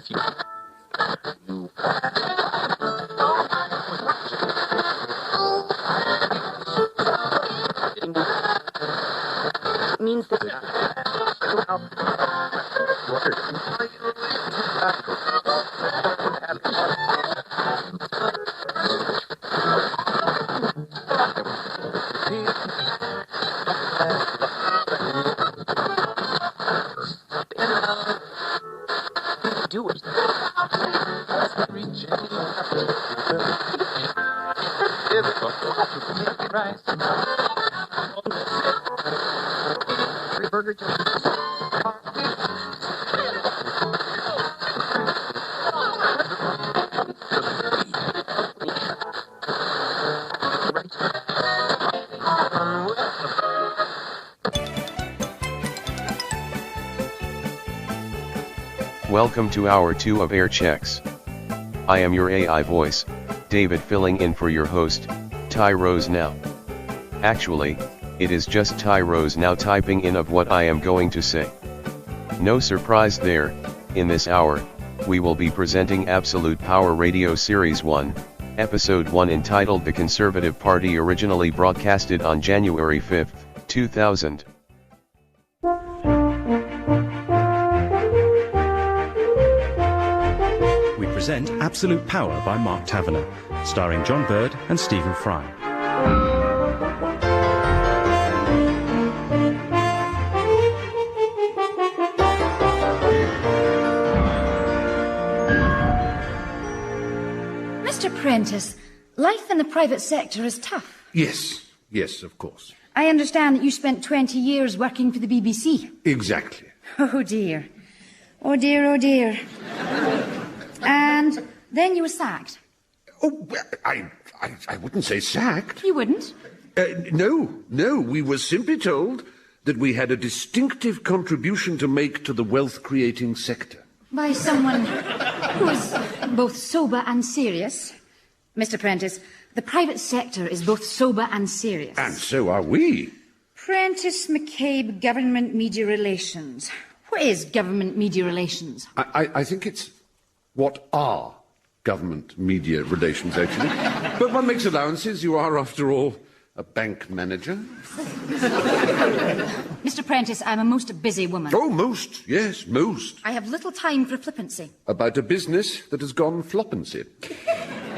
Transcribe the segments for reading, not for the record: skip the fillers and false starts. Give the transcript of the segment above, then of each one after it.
Means that do it. Burger Welcome to hour 2 of Air Checks. I am your AI voice, David, filling in for your host, Ty Rose Now. Actually, it is just Ty Rose Now typing in of what I am going to say. No surprise there. In this hour, we will be presenting Absolute Power Radio Series 1, Episode 1, entitled The Conservative Party, originally broadcasted on January 5, 2000. We present Absolute Power by Mark Taverner, starring John Bird and Stephen Fry. Mr. Prentice, life in the private sector is tough. Yes, of course. I understand that you spent 20 years working for the BBC. Exactly. Oh dear. Oh dear, oh dear. And then you were sacked. Oh, well, I wouldn't say sacked. You wouldn't? No, we were simply told that we had a distinctive contribution to make to the wealth-creating sector. By someone who is both sober and serious. Mr. Prentice, the private sector is both sober and serious. And so are we. Prentice McCabe, Government Media Relations. What is Government Media Relations? I think it's what are government media relations, actually. But one makes allowances. You are, after all, a bank manager. Mr. Prentice, I'm a most busy woman. Oh, most. Yes, most. I have little time for flippancy. About a business that has gone floppancy.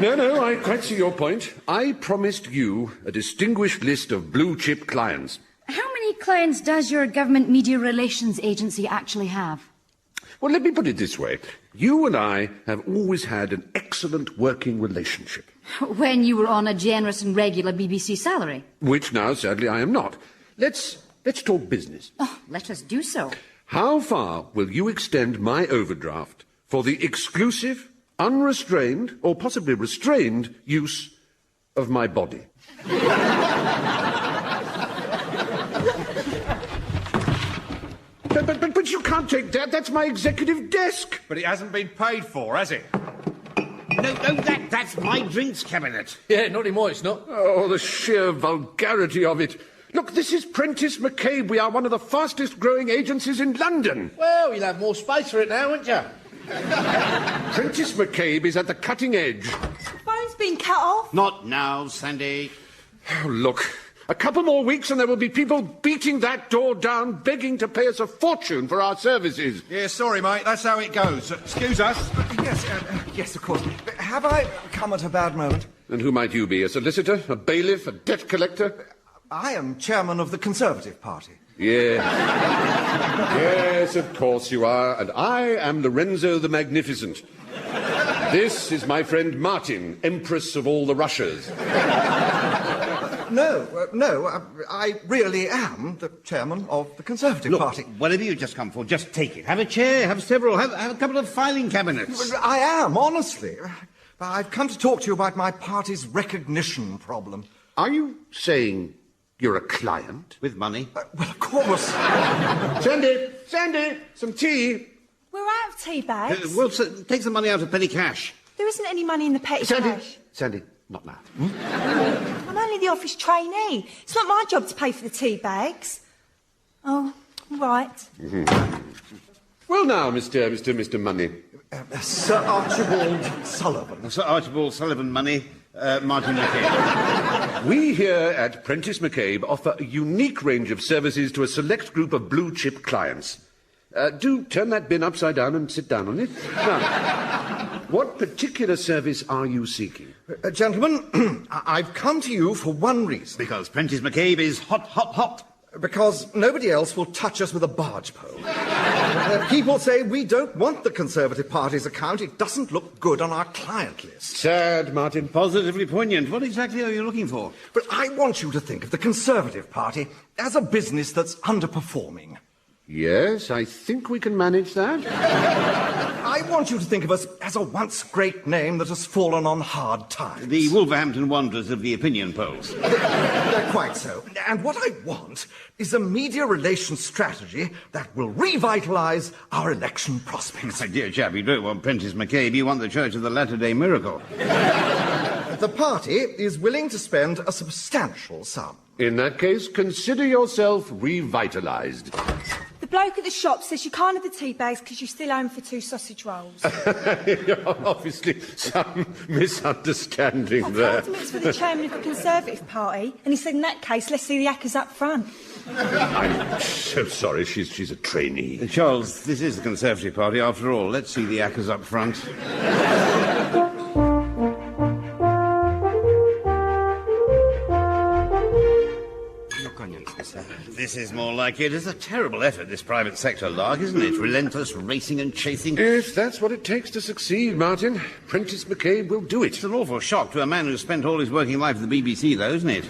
No, I quite see your point. I promised you a distinguished list of blue-chip clients. How many clients does your Government Media Relations Agency actually have? Well, let me put it this way. You and I have always had an excellent working relationship. When you were on a generous and regular BBC salary. Which now, sadly, I am not. Let's talk business. Oh, let us do so. How far will you extend my overdraft for the exclusive, unrestrained, or possibly restrained use of my body? But you can't take that. That's my executive desk. But it hasn't been paid for, has it? No, that's my drinks cabinet. Yeah, not anymore, it's not. Oh, the sheer vulgarity of it. Look, this is Prentice McCabe. We are one of the fastest-growing agencies in London. Well, you'll have more space for it now, won't you? Prentice McCabe is at the cutting edge. The phone's been cut off. Not now, Sandy. Oh, look. A couple more weeks and there will be people beating that door down, begging to pay us a fortune for our services. Yeah, sorry, mate, that's how it goes. Excuse us. Yes, of course. Have I come at a bad moment? And who might you be? A solicitor? A bailiff? A debt collector? I am chairman of the Conservative Party. Yeah. Yes, of course you are. And I am Lorenzo the Magnificent. This is my friend Martin, Empress of all the Russias. No, I really am the chairman of the Conservative Party. Whatever you just come for, just take it. Have a chair, have several, have a couple of filing cabinets. I am, honestly. I've come to talk to you about my party's recognition problem. Are you saying you're a client? With money? Well, of course. Sandy, some tea. We're out of tea bags. Well, take some money out of petty cash. There isn't any money in the petty cash. Sandy, not now. I'm only the office trainee. It's not my job to pay for the tea bags. Oh, right. Well, now, Mr. Money. Sir Archibald Sullivan. Sir Archibald Sullivan money, Martin McCabe. We here at Prentice McCabe offer a unique range of services to a select group of blue-chip clients. Do turn that bin upside down and sit down on it. Now, what particular service are you seeking? Gentlemen, I've come to you for one reason. Because Prentice McCabe is hot, hot, hot. Because nobody else will touch us with a barge pole. People say we don't want the Conservative Party's account. It doesn't look good on our client list. Sad, Martin. Positively poignant. What exactly are you looking for? But I want you to think of the Conservative Party as a business that's underperforming. Yes, I think we can manage that. I want you to think of us as a once great name that has fallen on hard times. The Wolverhampton Wanderers of the opinion polls. They're quite so. And what I want is a media relations strategy that will revitalise our election prospects. My dear chap, you don't want Prentice McCabe, you want the Church of the Latter-day Miracle. The party is willing to spend a substantial sum. In that case, consider yourself revitalised. The bloke at the shop says you can't have the tea bags because you're still home for 2 sausage rolls. Obviously, some misunderstanding I there. told him it's for the chairman of the Conservative Party, and he said, in that case, let's see the hackers up front. I'm so sorry, she's a trainee. Charles, this is the Conservative Party after all. Let's see the hackers up front. This is more like it. It's a terrible effort, this private sector lark, isn't it? Relentless racing and chasing. If that's what it takes to succeed, Martin, Prentice McCabe will do it. It's an awful shock to a man who's spent all his working life at the BBC, though, isn't it?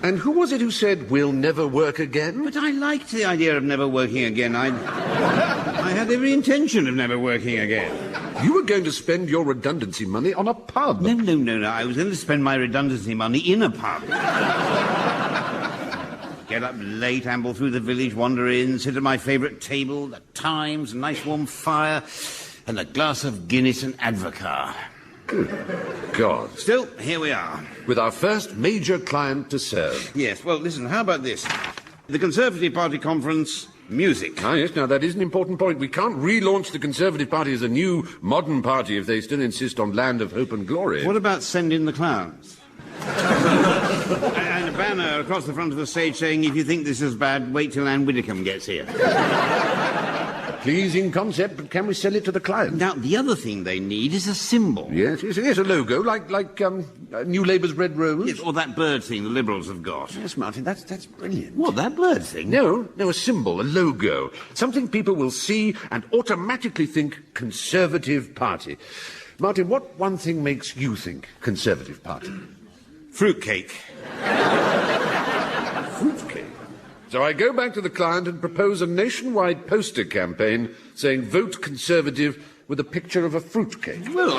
And who was it who said, we'll never work again? But I liked the idea of never working again. I had every intention of never working again. You were going to spend your redundancy money on a pub. No. I was going to spend my redundancy money in a pub. Get up late, amble through the village, wander in, sit at my favourite table, the Times, a nice warm fire, and a glass of Guinness and Advocaat. Good God. Still, here we are. With our first major client to serve. Yes, well, listen, how about this? The Conservative Party conference, music. Ah, yes, now that is an important point. We can't relaunch the Conservative Party as a new, modern party if they still insist on Land of Hope and Glory. What about Send in the Clowns? And a banner across the front of the stage saying, if you think this is bad, wait till Anne Widdecombe gets here. Pleasing concept, but can we sell it to the client? Now, the other thing they need is a symbol. Yes, a logo, like New Labour's Red Rose. Yes, or that bird thing the Liberals have got. Yes, Martin, that's brilliant. What, that bird thing? No, a symbol, a logo. Something people will see and automatically think Conservative Party. Martin, what one thing makes you think Conservative Party? Fruitcake. Fruitcake? So I go back to the client and propose a nationwide poster campaign saying vote Conservative with a picture of a fruitcake. Well,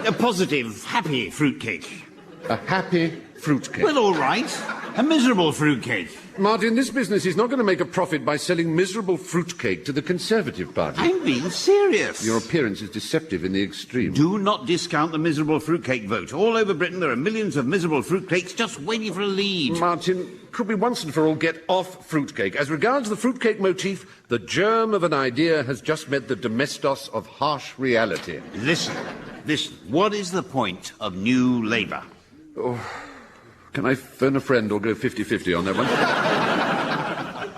a positive, happy fruitcake. A happy fruitcake. Well, all right. A miserable fruitcake. Martin, this business is not going to make a profit by selling miserable fruitcake to the Conservative Party. I'm being serious. Your appearance is deceptive in the extreme. Do not discount the miserable fruitcake vote. All over Britain there are millions of miserable fruitcakes just waiting for a lead. Martin, could we once and for all get off fruitcake? As regards the fruitcake motif, the germ of an idea has just met the domestos of harsh reality. Listen. What is the point of New Labour? Can I phone a friend or go 50-50 on that one?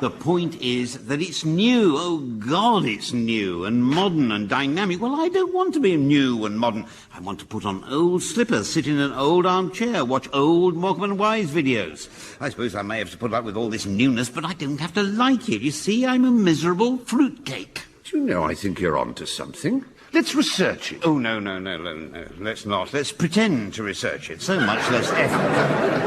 The point is that it's new. Oh, God, it's new and modern and dynamic. Well, I don't want to be new and modern. I want to put on old slippers, sit in an old armchair, watch old Morecambe and Wise videos. I suppose I may have to put up with all this newness, but I don't have to like it. You see, I'm a miserable fruitcake. Do you know, I think you're on to something. Let's research it. Oh, no. Let's not. Let's pretend to research it. So much less effort.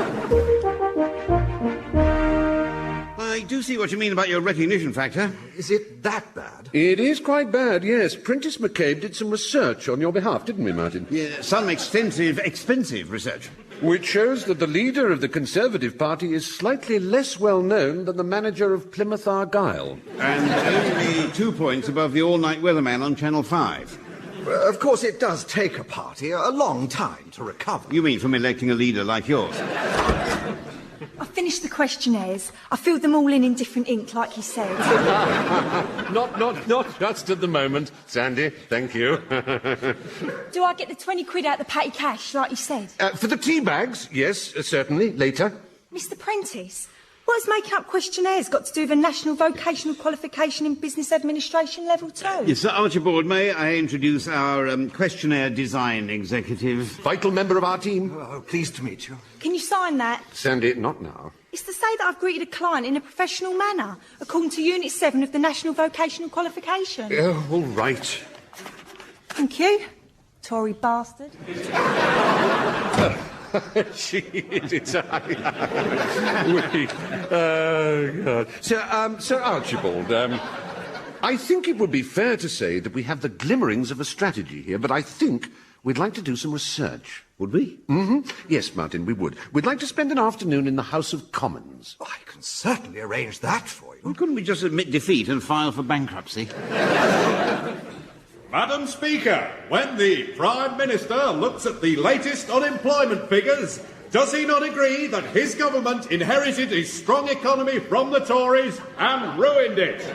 I do see what you mean about your recognition factor. Is it that bad? It is quite bad, yes. Prentice McCabe did some research on your behalf, didn't we, Martin? Yeah, some extensive, expensive research. Which shows that the leader of the Conservative Party is slightly less well known than the manager of Plymouth Argyle. And only 2 points above the all-night weatherman on Channel 5. Of course, it does take a party a long time to recover. You mean from electing a leader like yours? I finished the questionnaires. I filled them all in different ink, like you said. Not just at the moment, Sandy. Thank you. Do I get the 20 quid out the petty cash, like you said? For the tea bags, yes, certainly. Later. Mr. Prentice, what has making up questionnaires got to do with a national vocational qualification in business administration level 2? Yes, Sir Archibald, may I introduce our questionnaire design executive? Vital member of our team. Oh, pleased to meet you. Can you sign that? Sandy, not now. It's to say that I've greeted a client in a professional manner, according to Unit 7 of the National Vocational Qualification. All right. Thank you, Tory bastard. She is. Oh, God. Sir Archibald, I think it would be fair to say that we have the glimmerings of a strategy here, but I think we'd like to do some research. Would we? Mm-hmm. Yes, Martin, we would. We'd like to spend an afternoon in the House of Commons. Oh, I can certainly arrange that for you. Well, couldn't we just admit defeat and file for bankruptcy? Madam Speaker, when the Prime Minister looks at the latest unemployment figures, does he not agree that his government inherited a strong economy from the Tories and ruined it?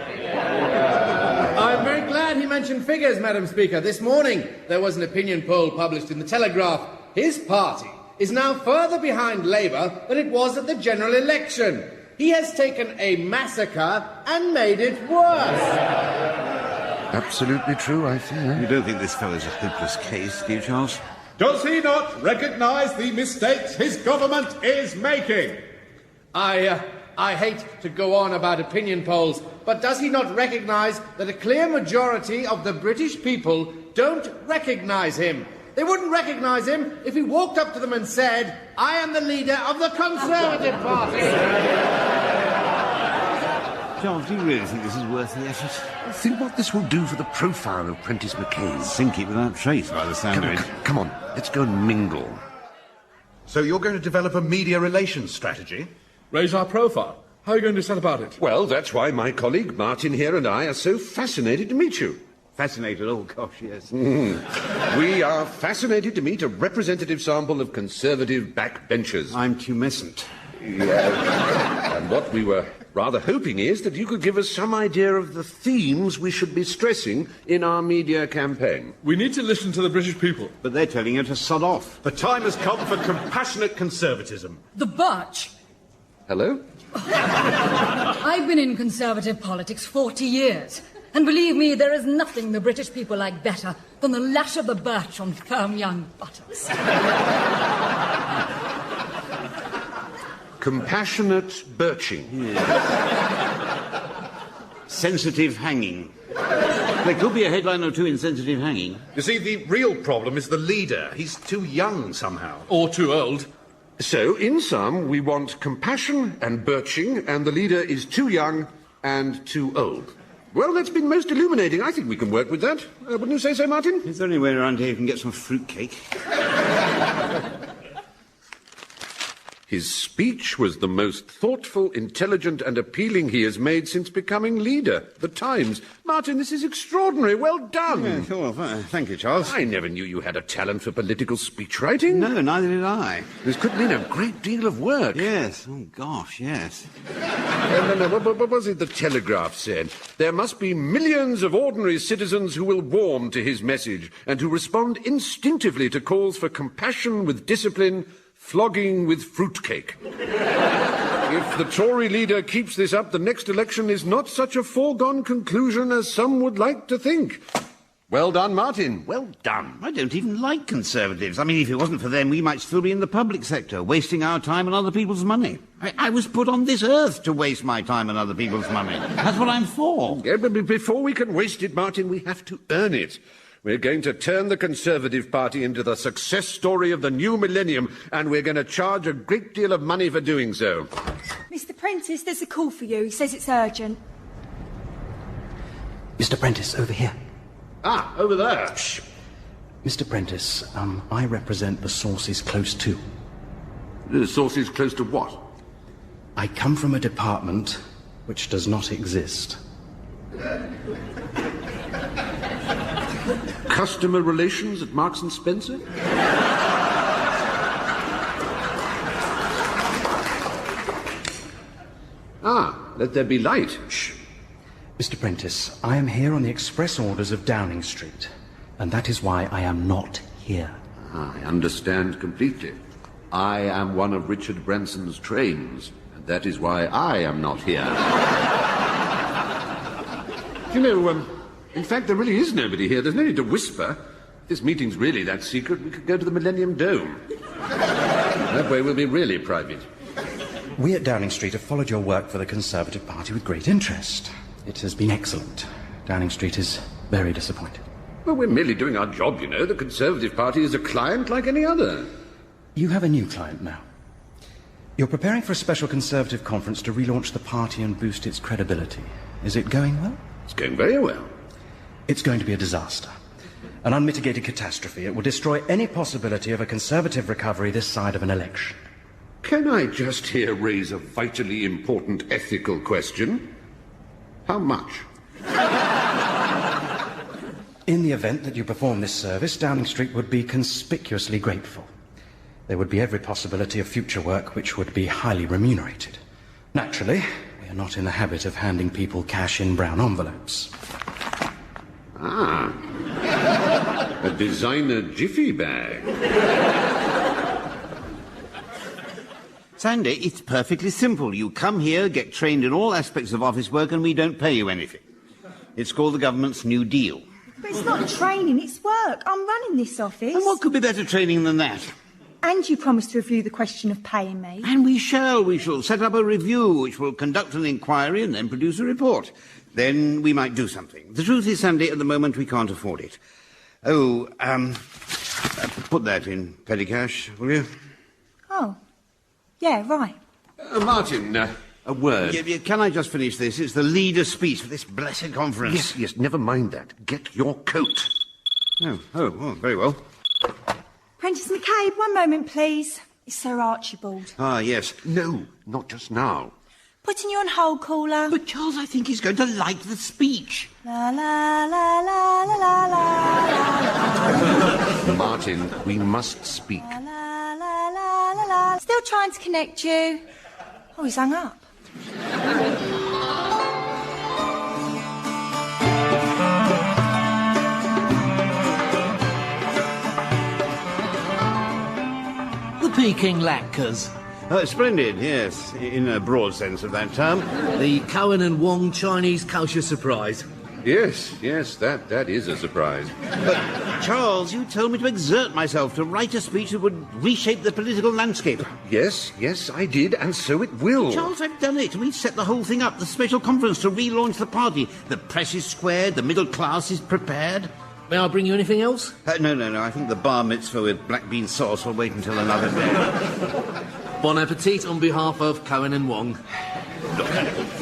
I'm very glad he mentioned figures, Madam Speaker. This morning there was an opinion poll published in the Telegraph. His party is now further behind Labour than it was at the general election. He has taken a massacre and made it worse. Absolutely true, I fear. You don't think this fellow's a hopeless case, do you, Charles? Does he not recognise the mistakes his government is making? I hate to go on about opinion polls, but does he not recognise that a clear majority of the British people don't recognise him? They wouldn't recognise him if he walked up to them and said, "I am the leader of the Conservative Party." Charles, do you really think this is worth the effort? Think what this will do for the profile of Prentice McCabe. Sink it without trace, by the sound of it. Come on, let's go and mingle. So you're going to develop a media relations strategy? Raise our profile. How are you going to set about it? Well, that's why my colleague Martin here and I are so fascinated to meet you. Fascinated? Oh, gosh, yes. We are fascinated to meet a representative sample of Conservative backbenchers. I'm tumescent. Yeah. And what we were rather hoping is that you could give us some idea of the themes we should be stressing in our media campaign. We need to listen to the British people. But they're telling you to sod off. The time has come for compassionate conservatism. The birch. Hello? I've been in Conservative politics 40 years. And believe me, there is nothing the British people like better than the lash of the birch on firm young buttocks. Compassionate birching. Sensitive hanging. There could be a headline or two in sensitive hanging. You see, the real problem is the leader. He's too young somehow. Or too old. So, in sum, we want compassion and birching, and the leader is too young and too old. Well, that's been most illuminating. I think we can work with that. Wouldn't you say so, Martin? Is there anywhere around here you can get some fruitcake? His speech was the most thoughtful, intelligent and appealing he has made since becoming leader. The Times. Martin, this is extraordinary. Well done. Yes, well, thank you, Charles. I never knew you had a talent for political speechwriting. No, neither did I. This could mean a great deal of work. Yes. Oh, gosh, yes. No. What was it the Telegraph said? There must be millions of ordinary citizens who will warm to his message and who respond instinctively to calls for compassion with discipline, flogging with fruitcake. If the Tory leader keeps this up, the next election is not such a foregone conclusion as some would like to think. Well done, Martin. Well done. I don't even like Conservatives. I mean, if it wasn't for them, we might still be in the public sector, wasting our time and other people's money. I was put on this earth to waste my time and other people's money. That's what I'm for. Yeah, but before we can waste it, Martin, we have to earn it. We're going to turn the Conservative Party into the success story of the new millennium, and we're going to charge a great deal of money for doing so. Mr. Prentice, there's a call for you. He says it's urgent. Mr. Prentice, over here. Ah, over there. Shh. Mr. Prentice, I represent the sources close to. The sources close to what? I come from a department which does not exist. Customer relations at Marks and Spencer? let there be light. Shh. Mr. Prentice, I am here on the express orders of Downing Street, and that is why I am not here. I understand completely. I am one of Richard Branson's trains, and that is why I am not here. You know, in fact, there really is nobody here. There's no need to whisper. If this meeting's really that secret, we could go to the Millennium Dome. That way we'll be really private. We at Downing Street have followed your work for the Conservative Party with great interest. It has been excellent. Downing Street is very disappointed. Well, we're merely doing our job, you know. The Conservative Party is a client like any other. You have a new client now. You're preparing for a special Conservative conference to relaunch the party and boost its credibility. Is it going well? It's going very well. It's going to be a disaster. An unmitigated catastrophe. It will destroy any possibility of a Conservative recovery this side of an election. Can I just here raise a vitally important ethical question? How much? In the event that you perform this service, Downing Street would be conspicuously grateful. There would be every possibility of future work which would be highly remunerated. Naturally, we are not in the habit of handing people cash in brown envelopes. Ah. A designer jiffy bag. Sandy, it's perfectly simple. You come here, get trained in all aspects of office work, and we don't pay you anything. It's called the government's New Deal. But it's not training, it's work. I'm running this office. And what could be better training than that? And you promised to review the question of paying me. And we shall. We shall set up a review which will conduct an inquiry and then produce a report. Then we might do something. The truth is, Sandy, at the moment we can't afford it. Oh, put that in petty cash, will you? Oh. Yeah, right. Martin, a word. Yeah, can I just finish this? It's the leader's speech for this blessed conference. Yes, never mind that. Get your coat. Oh, very well. Prentice McCabe, one moment, please. It's Sir Archibald. Ah, yes. No, not just now. Putting you on hold, caller. But, Charles, I think he's going to like the speech. La la la la la la la la. Martin, we must speak. La la la la la la. Still trying to connect you. Oh, he's hung up. The Peking Lacquers. Splendid, yes, in a broad sense of that term. The Cohen and Wong Chinese culture surprise. Yes, that is a surprise. But, Charles, you told me to exert myself to write a speech that would reshape the political landscape. Yes, I did, and so it will. Charles, I've done it. We've set the whole thing up, the special conference to relaunch the party. The press is squared, the middle class is prepared. May I bring you anything else? No. I think the bar mitzvah with black bean sauce will wait until another day. Bon appetit on behalf of Cohen and Wong. Look,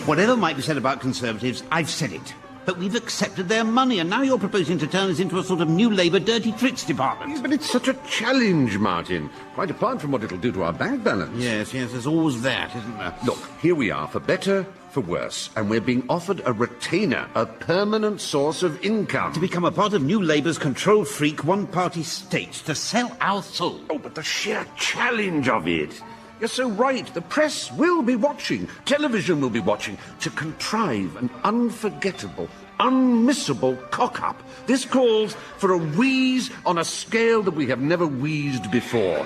whatever might be said about Conservatives, I've said it. But we've accepted their money, and now you're proposing to turn us into a sort of new Labour dirty tricks department. But it's such a challenge, Martin. Quite apart from what it'll do to our bank balance. Yes, there's always that, isn't there? Look, here we are, for better, for worse, and we're being offered a retainer, a permanent source of income. To become a part of New Labour's control freak, one-party state, to sell our soul. Oh, but the sheer challenge of it. You're so right. The press will be watching. Television will be watching. To contrive an unforgettable, unmissable cock-up. This calls for a wheeze on a scale that we have never wheezed before.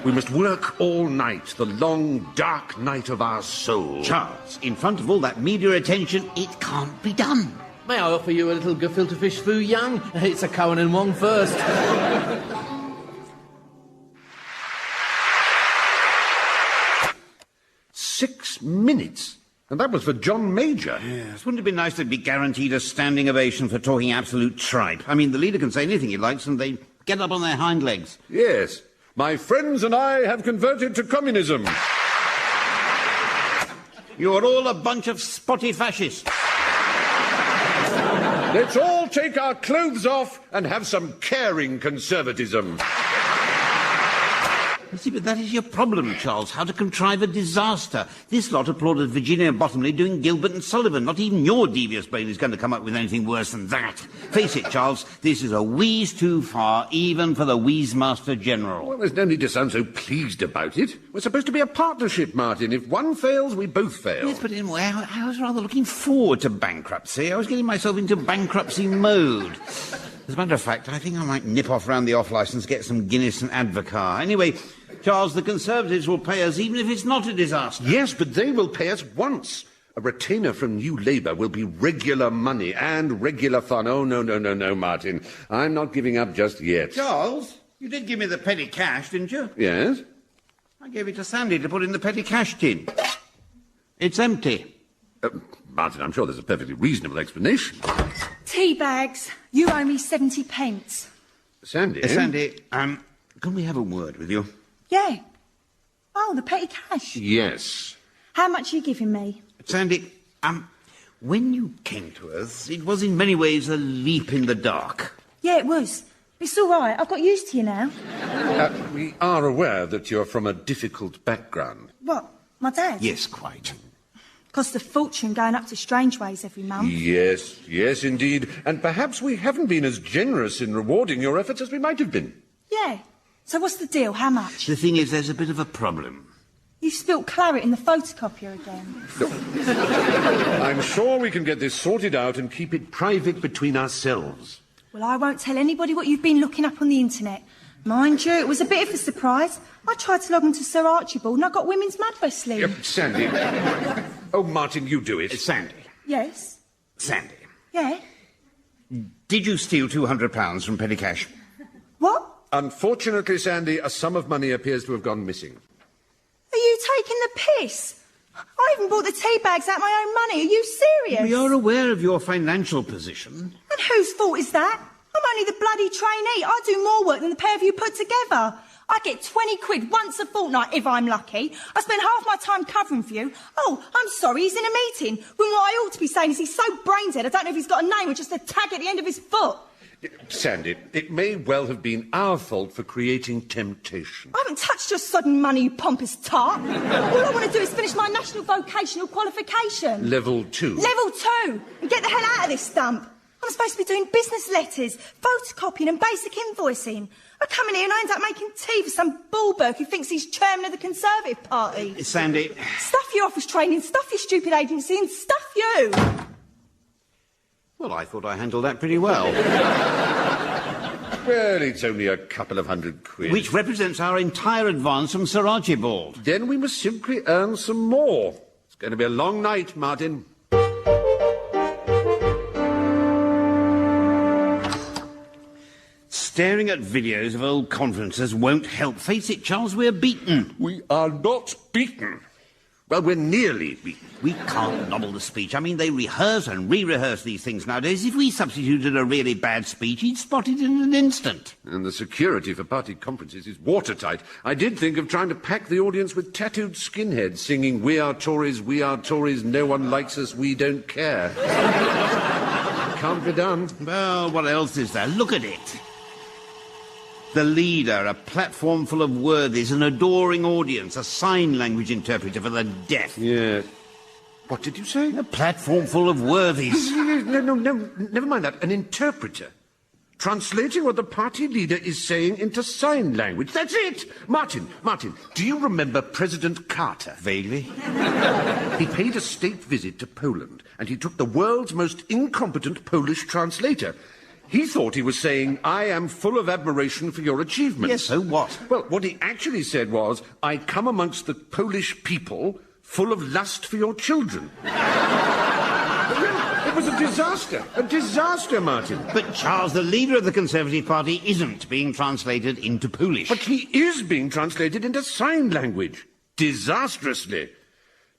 We must work all night, the long, dark night of our soul. Charles, in front of all that media attention, it can't be done. May I offer you a little gefilte fish Fu Yang? It's a Cohen and Wong first. 6 minutes. And that was for John Major. Yes, wouldn't it be nice to be guaranteed a standing ovation for talking absolute tripe? I mean, the leader can say anything he likes and they get up on their hind legs. Yes. My friends and I have converted to communism. You're all a bunch of spotty fascists. Let's all take our clothes off and have some caring conservatism. You see, but that is your problem, Charles, how to contrive a disaster. This lot applauded Virginia Bottomley doing Gilbert and Sullivan. Not even your devious brain is going to come up with anything worse than that. Face it, Charles, this is a wheeze too far, even for the Wheeze-Master General. Well, there's no need to sound so pleased about it. We're supposed to be a partnership, Martin. If one fails, we both fail. Yes, but anyway, I was rather looking forward to bankruptcy. I was getting myself into bankruptcy mode. As a matter of fact, I think I might nip off round the off-licence, get some Guinness and Advocar. Anyway, Charles, the Conservatives will pay us even if it's not a disaster. Yes, but they will pay us once. A retainer from New Labour will be regular money and regular fun. Oh, no, Martin. I'm not giving up just yet. Charles, you did give me the petty cash, didn't you? Yes? I gave it to Sandy to put in the petty cash tin. It's empty. Martin, I'm sure there's a perfectly reasonable explanation. Tea bags. You owe me 70 pence. Sandy? Sandy, can we have a word with you? Yeah. Oh, the petty cash. Yes. How much are you giving me? Sandy, when you came to us, it was in many ways a leap in the dark. Yeah, it was. It's all right. I've got used to you now. We are aware that you're from a difficult background. What? My dad? Yes, quite. Cost a fortune going up to Strangeways every month. Yes, indeed. And perhaps we haven't been as generous in rewarding your efforts as we might have been. Yeah. So what's the deal? How much? The thing is, there's a bit of a problem. You've spilt claret in the photocopier again. No. I'm sure we can get this sorted out and keep it private between ourselves. Well, I won't tell anybody what you've been looking up on the internet. Mind you, it was a bit of a surprise. I tried to log into Sir Archibald and I got Women's Mad Wrestling. Sandy. Oh, Martin, you do it. Sandy. Yes? Sandy. Yeah? Did you steal £200 from petty cash? What? Unfortunately, Sandy, a sum of money appears to have gone missing. Are you taking the piss? I even bought the tea bags out my own money. Are you serious? We are aware of your financial position. And whose fault is that? I'm only the bloody trainee. I do more work than the pair of you put together. I get 20 quid once a fortnight if I'm lucky. I spend half my time covering for you. Oh, I'm sorry, he's in a meeting. When what I ought to be saying is he's so brain dead, I don't know if he's got a name or just a tag at the end of his foot. Sandy, it may well have been our fault for creating temptation. I haven't touched your sodden money, you pompous tart. All I want to do is finish my national vocational qualification. Level 2. Level 2! And get the hell out of this stump. I'm supposed to be doing business letters, photocopying and basic invoicing. I come in here and I end up making tea for some bullberg who thinks he's chairman of the Conservative Party. Sandy. Stuff your office training, stuff your stupid agency and stuff you. Well, I thought I handled that pretty well. Well, it's only a couple of £100. Which represents our entire advance from Sir Archibald. Then we must simply earn some more. It's going to be a long night, Martin. Staring at videos of old conferences won't help. Face it, Charles, we're beaten. We are not beaten. Well, we're nearly beaten. We can't nobble the speech. I mean, they rehearse and re-rehearse these things nowadays. If we substituted a really bad speech, he'd spot it in an instant. And the security for party conferences is watertight. I did think of trying to pack the audience with tattooed skinheads singing, we are Tories, no one likes us, we don't care. Can't be done. Well, what else is there? Look at it. The leader, a platform full of worthies, an adoring audience, a sign language interpreter for the deaf. Yes. What did you say? A platform full of worthies. No, never mind that. An interpreter. Translating what the party leader is saying into sign language. That's it! Martin, do you remember President Carter? Vaguely. He paid a state visit to Poland, and he took the world's most incompetent Polish translator. He thought he was saying, I am full of admiration for your achievements. Yes, so what? Well, what he actually said was, I come amongst the Polish people full of lust for your children. It was a disaster, Martin. But Charles, the leader of the Conservative Party, isn't being translated into Polish. But he is being translated into sign language. Disastrously.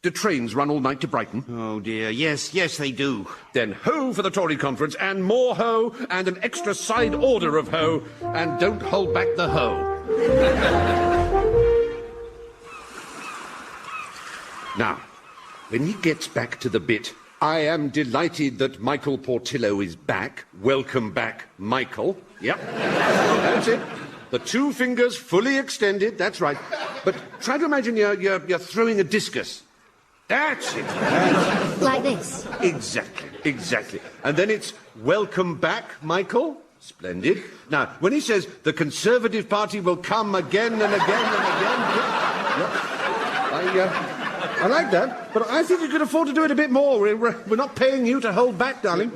Do trains run all night to Brighton? Oh, dear. Yes, they do. Then ho for the Tory conference, and more ho, and an extra side order of ho, and don't hold back the ho. Now, when he gets back to the bit, I am delighted that Michael Portillo is back. Welcome back, Michael. Yep. That's it. the two fingers fully extended, that's right. But try to imagine you're throwing a discus. That's it. Like this? Exactly. And then it's welcome back, Michael. Splendid. Now, when he says the Conservative Party will come again and again and again... I like that, but I think you could afford to do it a bit more. We're not paying you to hold back, darling.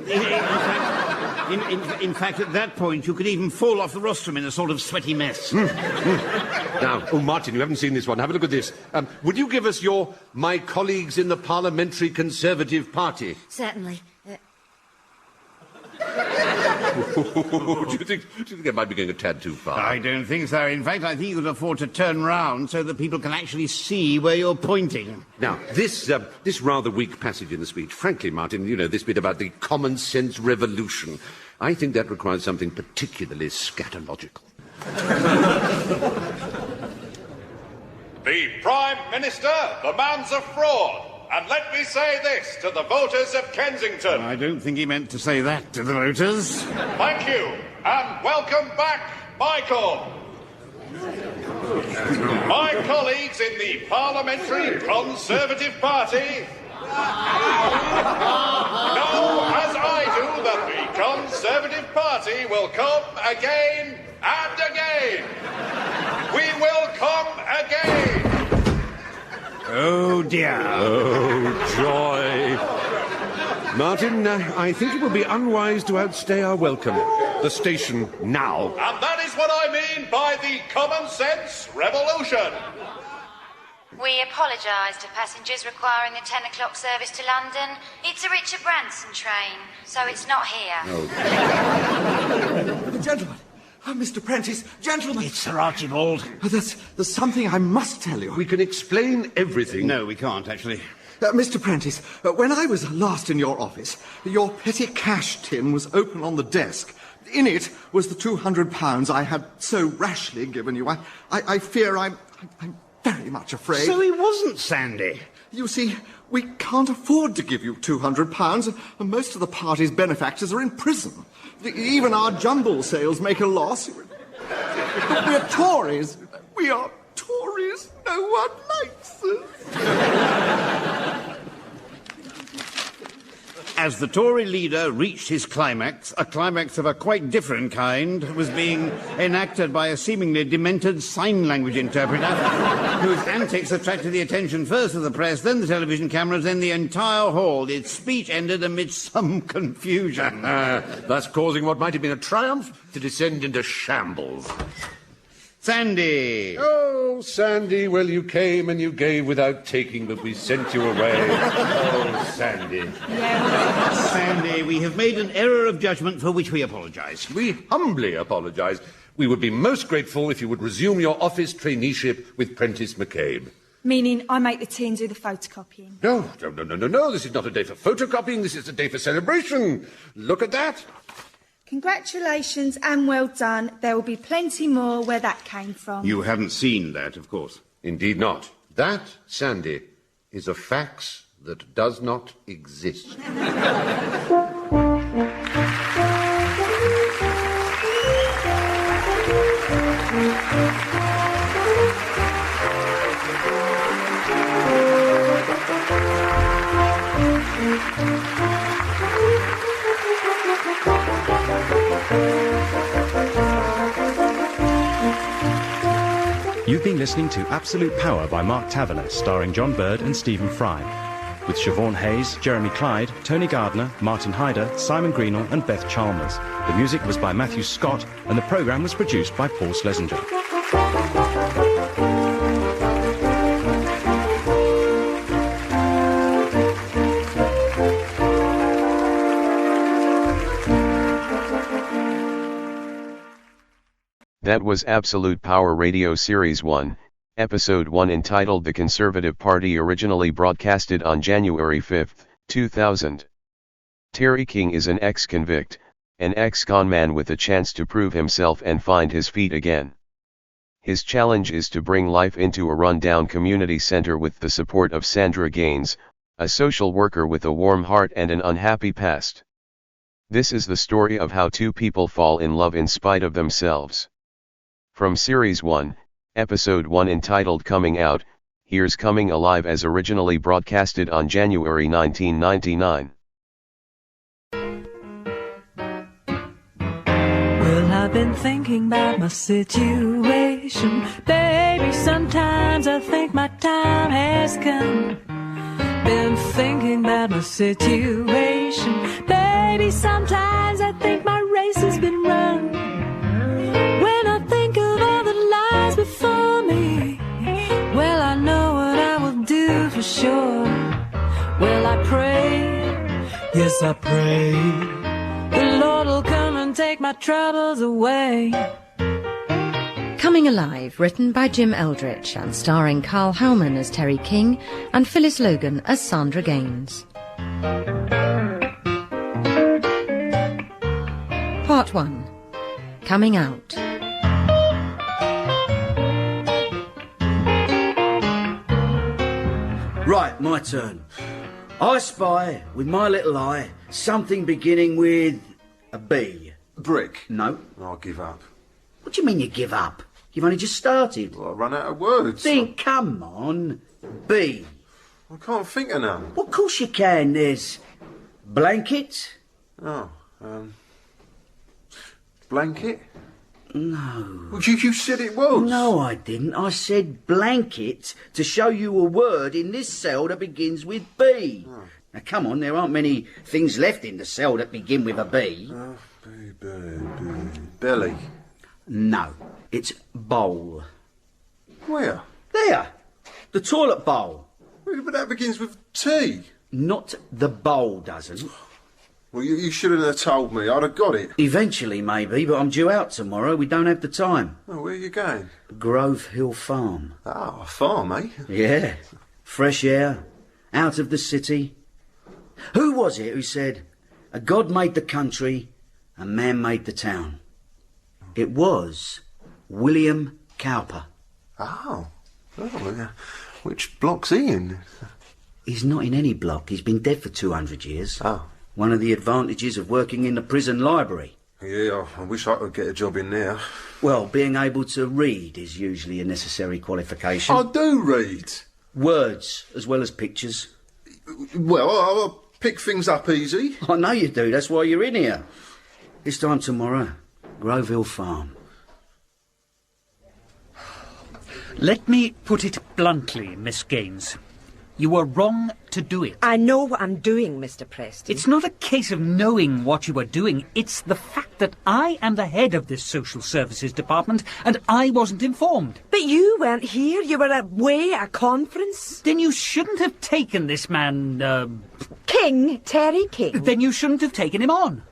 In fact, at that point, you could even fall off the rostrum in a sort of sweaty mess. Now, Martin, you haven't seen this one. Have a look at this. Would you give us your My Colleagues in the Parliamentary Conservative Party? Certainly. Do you think it might be going a tad too far? I don't think so. In fact, I think you could afford to turn round so that people can actually see where you're pointing. Now, this rather weak passage in the speech, frankly, Martin, you know, this bit about the common sense revolution, I think that requires something particularly scatological. The Prime Minister, the man's a fraud. And let me say this to the voters of Kensington. I don't think he meant to say that to the voters. Thank you, and welcome back, Michael. My colleagues in the Parliamentary Conservative Party know, as I do, that the Conservative Party will come again and again. We will come again. Oh, dear. Oh, joy. Martin, I think it would be unwise to outstay our welcome. The station now. And that is what I mean by the common sense revolution. We apologise to passengers requiring the 10 o'clock service to London. It's a Richard Branson train, so it's not here. Oh. Gentlemen. Oh, Mr. Prentice, gentlemen. It's Sir Archibald. Oh, there's something I must tell you. We can explain everything. No, we can't, actually. Mr. Prentice, when I was last in your office, your petty cash tin was open on the desk. In it was the £200 I had so rashly given you. I fear I'm very much afraid. So he wasn't Sandy. You see, we can't afford to give you £200, and most of the party's benefactors are in prison. Even our jumble sales make a loss. We're Tories. We are Tories. No one likes us. As the Tory leader reached his climax, a climax of a quite different kind was being enacted by a seemingly demented sign language interpreter whose antics attracted the attention first of the press, then the television cameras, then the entire hall. Its speech ended amidst some confusion. Thus causing what might have been a triumph to descend into shambles. Sandy! Oh, Sandy, well, you came and you gave without taking, but we sent you away. Oh, Sandy. Sandy, we have made an error of judgment for which we apologise. We humbly apologise. We would be most grateful if you would resume your office traineeship with Prentice McCabe. Meaning I make the tea and do the photocopying. No. This is not a day for photocopying. This is a day for celebration. Look at that. Congratulations and well done. There will be plenty more where that came from. You haven't seen that, of course. Indeed not. That, Sandy, is a fax that does not exist. You've been listening to Absolute Power by Mark Tavener, starring John Bird and Stephen Fry, with Siobhan Hayes, Jeremy Clyde, Tony Gardner, Martin Hyder, Simon Greenall and Beth Chalmers. The music was by Matthew Scott and the programme was produced by Paul Schlesinger. That was Absolute Power Radio Series 1, Episode 1 entitled The Conservative Party, originally broadcasted on January 5, 2000. Terry King is an ex-convict, an ex-con man with a chance to prove himself and find his feet again. His challenge is to bring life into a run-down community center with the support of Sandra Gaines, a social worker with a warm heart and an unhappy past. This is the story of how two people fall in love in spite of themselves. From Series 1, Episode 1 entitled Coming Out, here's Coming Alive as originally broadcasted on January 1999. Well, I've been thinking about my situation. Baby, sometimes I think my time has come. Been thinking about my situation. Baby, sometimes I think my race has been run. When I think of all the lies before me, well, I know what I will do for sure. Well, I pray, yes, I pray, the Lord will come and take my troubles away. Coming Alive, written by Jim Eldridge and starring Carl Howman as Terry King and Phyllis Logan as Sandra Gaines. Part 1. Coming Out. Right, my turn. I spy, with my little eye, something beginning with a B. Brick? No. I'll give up. What do you mean you give up? You've only just started. Well, I run out of words. Think, come on. B. I can't think of none. Well, of course you can. There's blanket. Oh, blanket? No. Well, you said it was. No, I didn't. I said blanket to show you a word in this cell that begins with B. Oh. Now, come on, there aren't many things left in the cell that begin with a B. B. Belly. No, it's bowl. Where? There. The toilet bowl. But that begins with T. Not the bowl doesn't. Well, you shouldn't have told me. I'd have got it. Eventually, maybe, but I'm due out tomorrow. We don't have the time. Oh, where are you going? Grove Hill Farm. Oh, a farm, eh? Yeah. Fresh air. Out of the city. Who was it who said, a God made the country, a man made the town? It was William Cowper. Oh. Which block's he in? He's not in any block. He's been dead for 200 years. Oh. One of the advantages of working in the prison library. Yeah, I wish I could get a job in there. Well, being able to read is usually a necessary qualification. I do read. Words, as well as pictures. Well, I'll pick things up easy. I know you do. That's why you're in here. This time tomorrow, Grove Hill Farm. Let me put it bluntly, Miss Gaines. You were wrong to do it. I know what I'm doing, Mr. Preston. It's not a case of knowing what you are doing. It's the fact that I am the head of this social services department and I wasn't informed. But you weren't here. You were away at a conference. Then you shouldn't have taken this man, King, Terry King. Then you shouldn't have taken him on.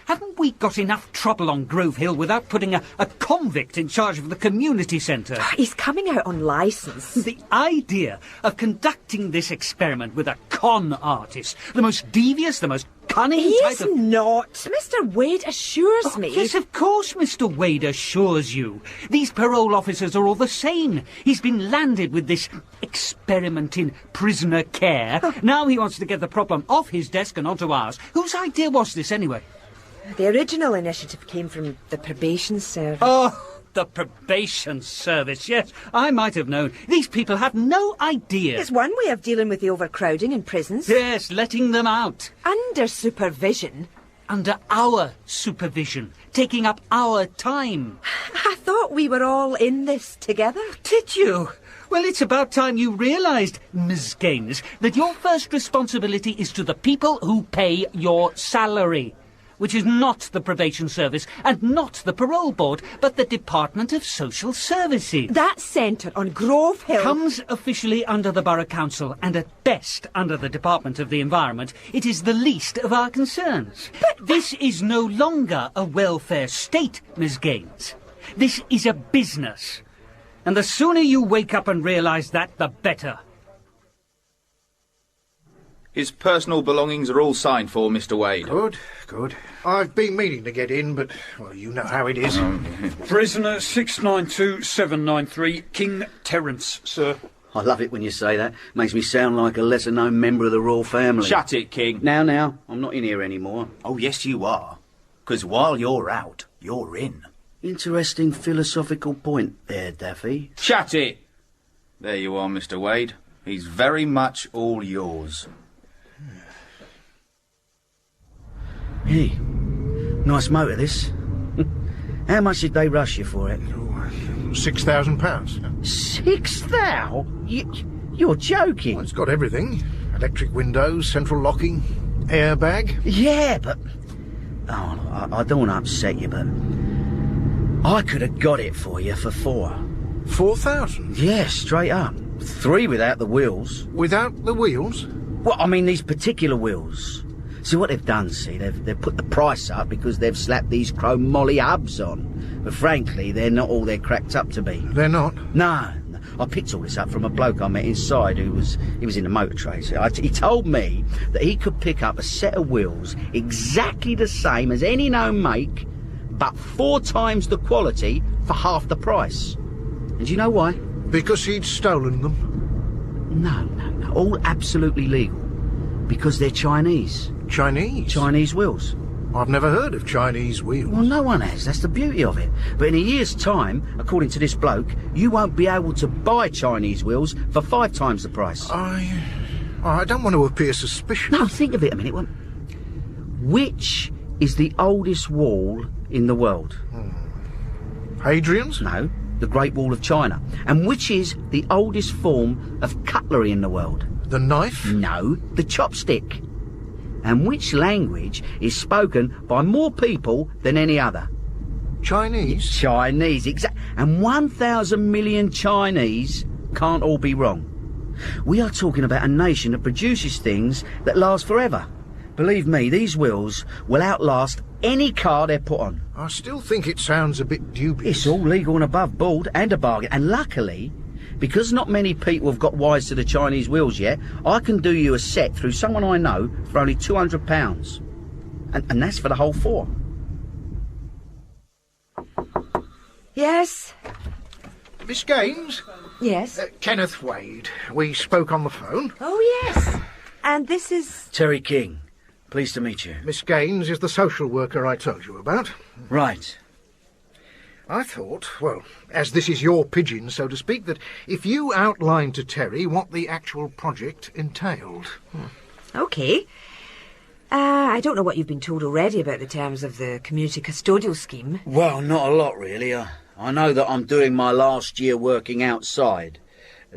Haven't we got enough trouble on Grove Hill without putting a convict in charge of the community centre? He's coming out on licence. The idea of conducting this experiment with a con artist, the most devious, the most cunning He's type of... not. Mr. Wade assures me. Yes, of course Mr. Wade assures you. These parole officers are all the same. He's been landed with this experiment in prisoner care. Now he wants to get the problem off his desk and onto ours. Whose idea was this, anyway? The original initiative came from the probation service. Oh, the probation service, yes. I might have known. These people have no idea. It's one way of dealing with the overcrowding in prisons. Yes, letting them out. Under supervision. Under our supervision. Taking up our time. I thought we were all in this together. Did you? Well, it's about time you realised, Ms. Gaines, that your first responsibility is to the people who pay your salary. Which is not the probation service and not the parole board, but the Department of Social Services. That centre on Grove Hill comes officially under the Borough Council and at best under the Department of the Environment. It is the least of our concerns. But this is no longer a welfare state, Ms. Gaines. This is a business. And the sooner you wake up and realise that, the better. His personal belongings are all signed for, Mr. Wade. Good. I've been meaning to get in, but, well, you know how it is. Prisoner 692793, King Terence, sir. I love it when you say that. Makes me sound like a lesser-known member of the royal family. Shut it, King. Now, I'm not in here anymore. Oh, yes, you are. 'Cause while you're out, you're in. Interesting philosophical point there, Daffy. Shut it! There you are, Mr. Wade. He's very much all yours. Hey, nice motor, this. How much did they rush you for it? £6,000. 6,000? You're joking. Well, it's got everything. Electric windows, central locking, airbag. Yeah, but... Oh, I don't want to upset you, but... I could have got it for you for 4,000. 4,000? Yeah, straight up. 3 without the wheels. Without the wheels? Well, I mean, these particular wheels. See, what they've done, they've put the price up because they've slapped these chrome molly hubs on. But frankly, they're not all they're cracked up to be. They're not? No. I picked all this up from a bloke I met inside he was in the motor trade. He told me that he could pick up a set of wheels exactly the same as any known make, but 4 times the quality for half the price. And do you know why? Because he'd stolen them? No. All absolutely legal. Because they're Chinese. Chinese? Chinese wheels. I've never heard of Chinese wheels. Well, no one has. That's the beauty of it. But in a year's time, according to this bloke, you won't be able to buy Chinese wheels for 5 times the price. I don't want to appear suspicious. No, think of it a minute. Which is the oldest wall in the world? Hadrian's? No, the Great Wall of China. And which is the oldest form of cutlery in the world? The knife? No, the chopstick. And which language is spoken by more people than any other? Chinese? Chinese, exactly. And 1,000 million Chinese can't all be wrong. We are talking about a nation that produces things that last forever. Believe me, these wheels will outlast any car they're put on. I still think it sounds a bit dubious. It's all legal and above board and a bargain. And luckily, because not many people have got wise to the Chinese wheels yet, I can do you a set through someone I know for only £200. And that's for the whole 4. Yes? Miss Gaines? Yes? Kenneth Wade. We spoke on the phone. Oh, yes. And this is... Terry King. Pleased to meet you. Miss Gaines is the social worker I told you about. Right. I thought, well, as this is your pigeon, so to speak, that if you outlined to Terry what the actual project entailed. OK. I don't know what you've been told already about the terms of the community custodial scheme. Well, not a lot, really. I know that I'm doing my last year working outside,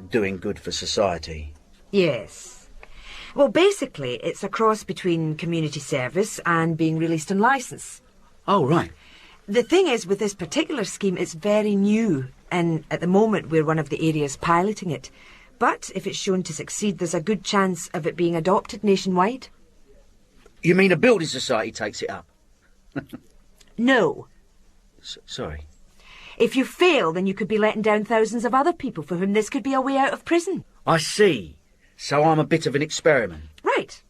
doing good for society. Yes. Well, basically, it's a cross between community service and being released on licence. Oh, right. The thing is, with this particular scheme, it's very new, and at the moment we're one of the areas piloting it. But if it's shown to succeed, there's a good chance of it being adopted nationwide. You mean a building society takes it up? No. Sorry. If you fail, then you could be letting down thousands of other people for whom this could be a way out of prison. I see. So I'm a bit of an experiment. Right.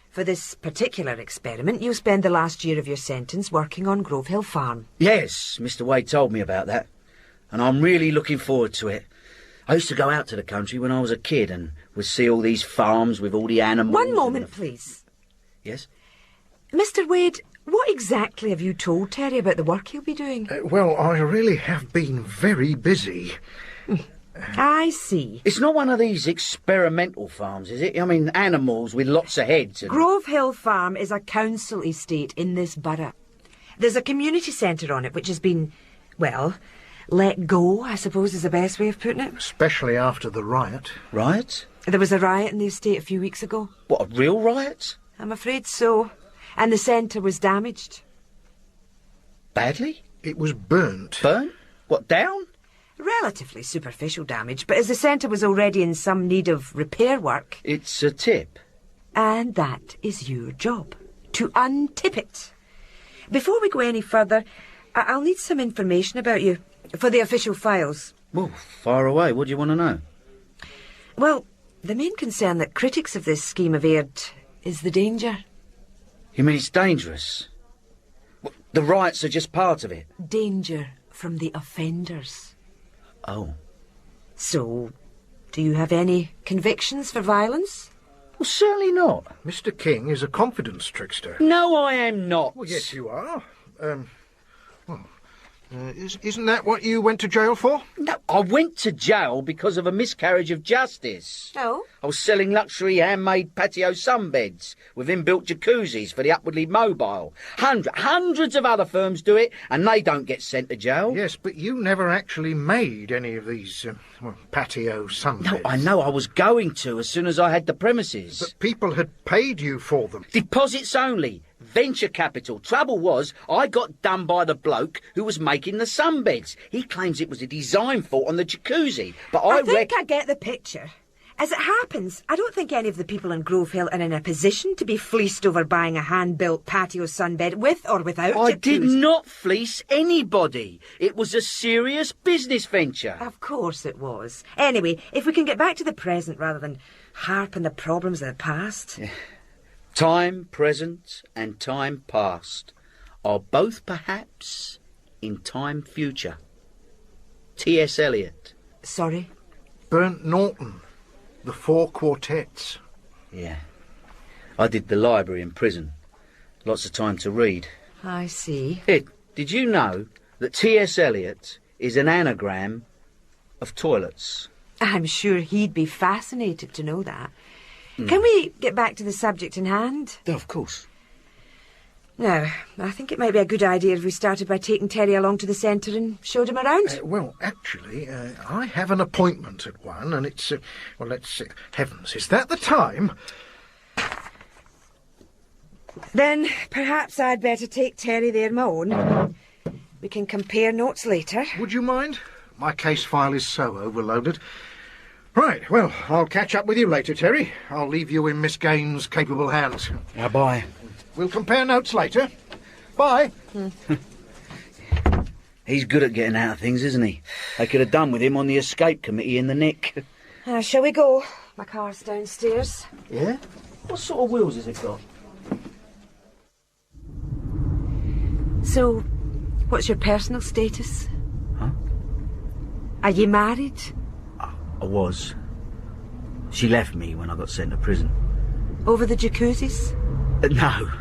For this particular experiment, you'll spend the last year of your sentence working on Grove Hill Farm. Yes, Mr. Wade told me about that. And I'm really looking forward to it. I used to go out to the country when I was a kid and would see all these farms with all the animals. One moment, please. Yes? Mr. Wade, what exactly have you told Terry about the work he'll be doing? Well, I really have been very busy. I see. It's not one of these experimental farms, is it? I mean, animals with lots of heads. And... Grove Hill Farm is a council estate in this borough. There's a community centre on it which has been, well, let go, I suppose is the best way of putting it. Especially after the riot. Riot? There was a riot in the estate a few weeks ago. What, a real riot? I'm afraid so. And the centre was damaged. Badly? It was burnt. Burnt? What, down? Relatively superficial damage, but as the centre was already in some need of repair work... It's a tip. And that is your job, to untip it. Before we go any further, I'll need some information about you for the official files. Well, far away. What do you want to know? Well, the main concern that critics of this scheme have aired is the danger. You mean it's dangerous? The riots are just part of it? Danger from the offenders. Oh. So, do you have any convictions for violence? Well, certainly not. Mr. King is a confidence trickster. No, I am not. Well, yes, you are. Well, Isn't that what you went to jail for? No, I went to jail because of a miscarriage of justice. Oh? I was selling luxury handmade patio sunbeds with inbuilt jacuzzis for the upwardly mobile. Hundreds of other firms do it, and they don't get sent to jail. Yes, but you never actually made any of these patio sunbeds. No, I know I was going to as soon as I had the premises. But people had paid you for them. Deposits only. Venture capital. Trouble was, I got done by the bloke who was making the sunbeds. He claims it was a design fault on the jacuzzi, but I think I get the picture. As it happens, I don't think any of the people in Grove Hill are in a position to be fleeced over buying a hand-built patio sunbed with or without I jacuzzi. did not fleece anybody. It was a serious business venture. Of course it was. Anyway, if we can get back to the present rather than harp on the problems of the past. Yeah. Time present and time past are both perhaps in time future. T.S. Eliot. Sorry? Burnt Norton. The Four Quartets. Yeah. I did the library in prison. Lots of time to read. I see. Did you know that T.S. Eliot is an anagram of toilets? I'm sure he'd be fascinated to know that. Can we get back to the subject in hand? Of course. Now, I think it might be a good idea if we started by taking Terry along to the centre and showed him around. Well, actually, I have an appointment at 1, and it's... well, let's see. Heavens, is that the time? Then perhaps I'd better take Terry there my own. We can compare notes later. Would you mind? My case file is so overloaded. Right, well, I'll catch up with you later, Terry. I'll leave you in Miss Gaines' capable hands. Bye. We'll compare notes later. Bye. He's good at getting out of things, isn't he? They could have done with him on the escape committee in the Nick. Shall we go? My car's downstairs. Yeah? What sort of wheels has it got? So, what's your personal status? Huh? Are you married? I was. She left me when I got sent to prison. Over the jacuzzis? No.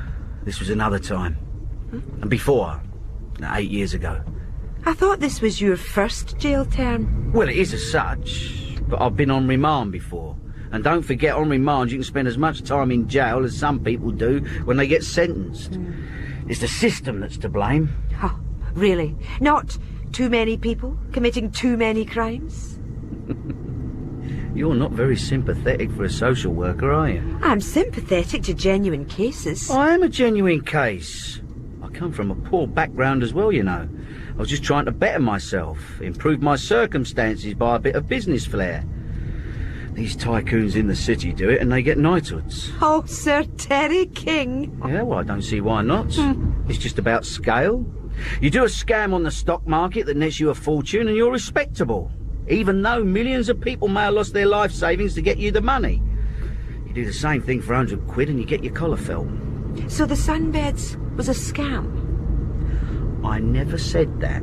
This was another time. And before, 8 years ago. I thought this was your first jail term. Well, it is as such, but I've been on remand before. And don't forget, on remand you can spend as much time in jail as some people do when they get sentenced. It's the system that's to blame. Oh, really? Not too many people committing too many crimes? You're not very sympathetic for a social worker, are you? I'm sympathetic to genuine cases. I am a genuine case. I come from a poor background as well, you know. I was just trying to better myself, improve my circumstances by a bit of business flair. These tycoons in the city do it and they get knighthoods. Oh, Sir Terry King. Yeah, well, I don't see why not. It's just about scale. You do a scam on the stock market that nets you a fortune and you're respectable, even though millions of people may have lost their life savings to get you the money. You do the same thing for £100 and you get your collar felt. So the sunbeds was a scam? I never said that.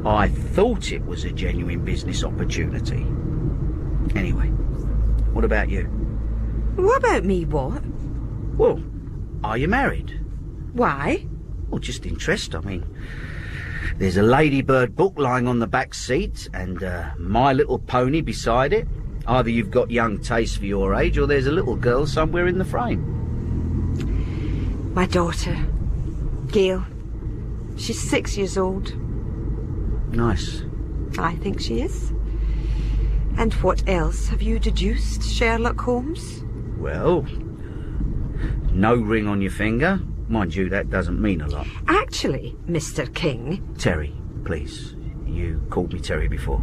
I thought it was a genuine business opportunity. Anyway, what about you? What about me, what? Well, are you married? Why? Well, just interest, I mean. There's a Ladybird book lying on the back seat and My Little Pony beside it. Either you've got young tastes for your age or there's a little girl somewhere in the frame. My daughter, Gail. She's 6 years old. Nice. I think she is. And what else have you deduced, Sherlock Holmes? Well, no ring on your finger. Mind you, that doesn't mean a lot. Actually, Mr. King... Terry, please. You called me Terry before.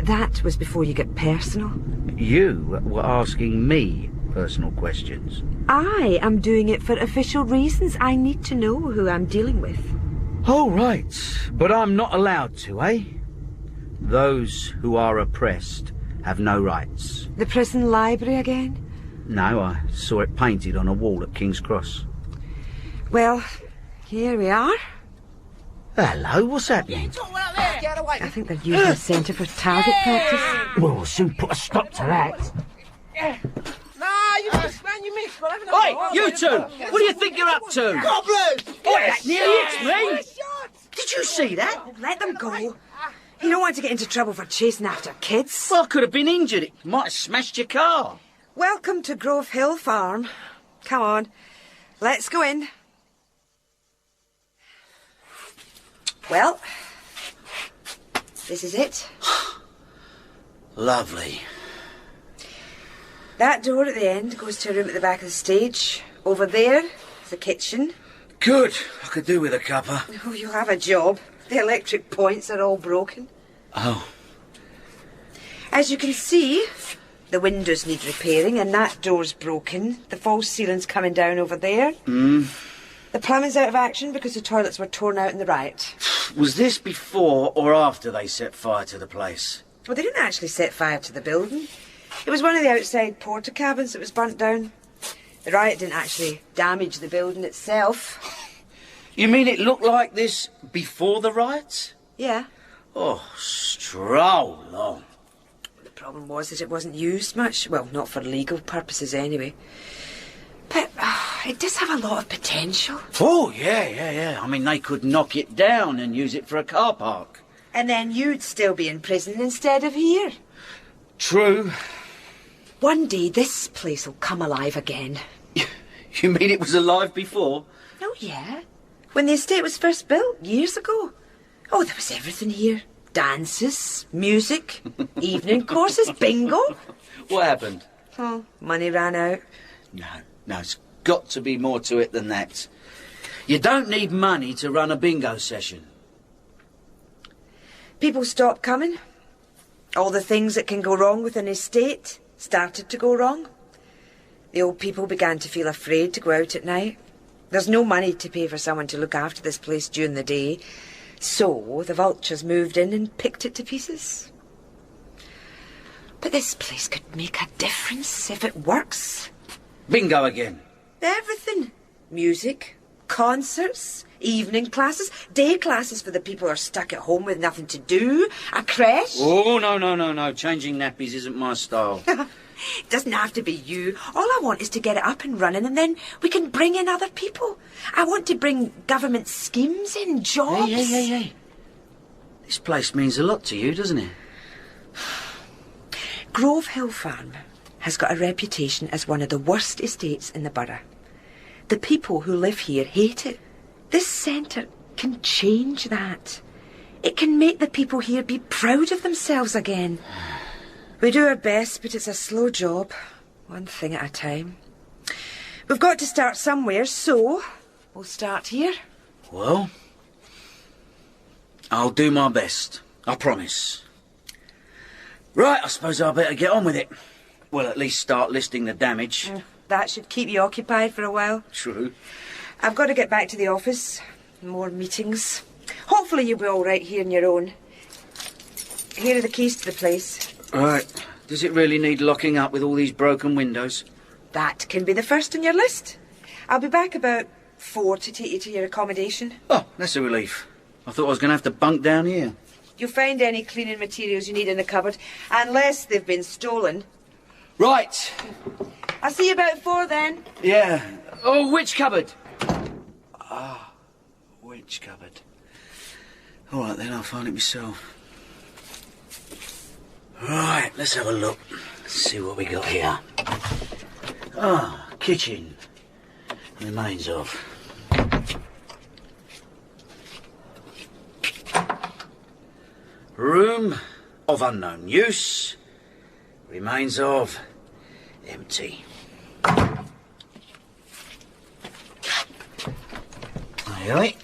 That was before you got personal. You were asking me personal questions. I am doing it for official reasons. I need to know who I'm dealing with. Oh, right. But I'm not allowed to, eh? Those who are oppressed have no rights. The prison library again? No, I saw it painted on a wall at King's Cross. Well, here we are. Hello, what's happening? I think they're using the centre for target practice. Well, we'll soon put a stop to that. Nah, you missed, man, you missed. Oi, you two! What do you think you're up to? Gobblers! Oi, that nearly hits me! Did you see that? Oh, let them go. You don't want to get into trouble for chasing after kids. Well, I could have been injured. It might have smashed your car. Welcome to Grove Hill Farm. Come on, let's go in. Well, this is it. Lovely. That door at the end goes to a room at the back of the stage. Over there is the kitchen. Good. I could do with a cuppa. Oh, you have a job. The electric points are all broken. Oh. As you can see, the windows need repairing and that door's broken. The false ceiling's coming down over there. The plumbing's out of action because the toilets were torn out in the riot. Was this before or after they set fire to the place? Well, they didn't actually set fire to the building. It was one of the outside porter cabins that was burnt down. The riot didn't actually damage the building itself. You mean it looked like this before the riots? Yeah. Oh, stroll on. The problem was that it wasn't used much. Well, not for legal purposes anyway. But it does have a lot of potential. Oh, yeah. I mean, they could knock it down and use it for a car park. And then you'd still be in prison instead of here. True. One day this place will come alive again. You mean it was alive before? Oh, yeah. When the estate was first built, years ago. Oh, there was everything here. Dances, music, evening courses, bingo. What happened? Oh, money ran out. No, it's got to be more to it than that. You don't need money to run a bingo session. People stopped coming. All the things that can go wrong with an estate started to go wrong. The old people began to feel afraid to go out at night. There's no money to pay for someone to look after this place during the day. So the vultures moved in and picked it to pieces. But this place could make a difference if it works. Bingo again. Everything. Music, concerts, evening classes, day classes for the people who are stuck at home with nothing to do, a creche. Oh, no. Changing nappies isn't my style. It doesn't have to be you. All I want is to get it up and running and then we can bring in other people. I want to bring government schemes in, jobs. Hey. This place means a lot to you, doesn't it? Grove Hill Farm has got a reputation as one of the worst estates in the borough. The people who live here hate it. This centre can change that. It can make the people here be proud of themselves again. We do our best, but it's a slow job. One thing at a time. We've got to start somewhere, so we'll start here. Well, I'll do my best. I promise. Right, I suppose I'll better get on with it. Well, at least start listing the damage. That should keep you occupied for a while. True. I've got to get back to the office. More meetings. Hopefully you'll be all right here on your own. Here are the keys to the place. Right. Does it really need locking up with all these broken windows? That can be the first on your list. I'll be back about 4 to take you to your accommodation. Oh, that's a relief. I thought I was going to have to bunk down here. You'll find any cleaning materials you need in the cupboard, unless they've been stolen. Right. I'll see you about 4 then. Yeah. Oh, which cupboard? Which cupboard? All right, then, I'll find it myself. Right, let's have a look. See what we got here. Kitchen. Remains of. Room of unknown use. Remains of. Empty. Aye.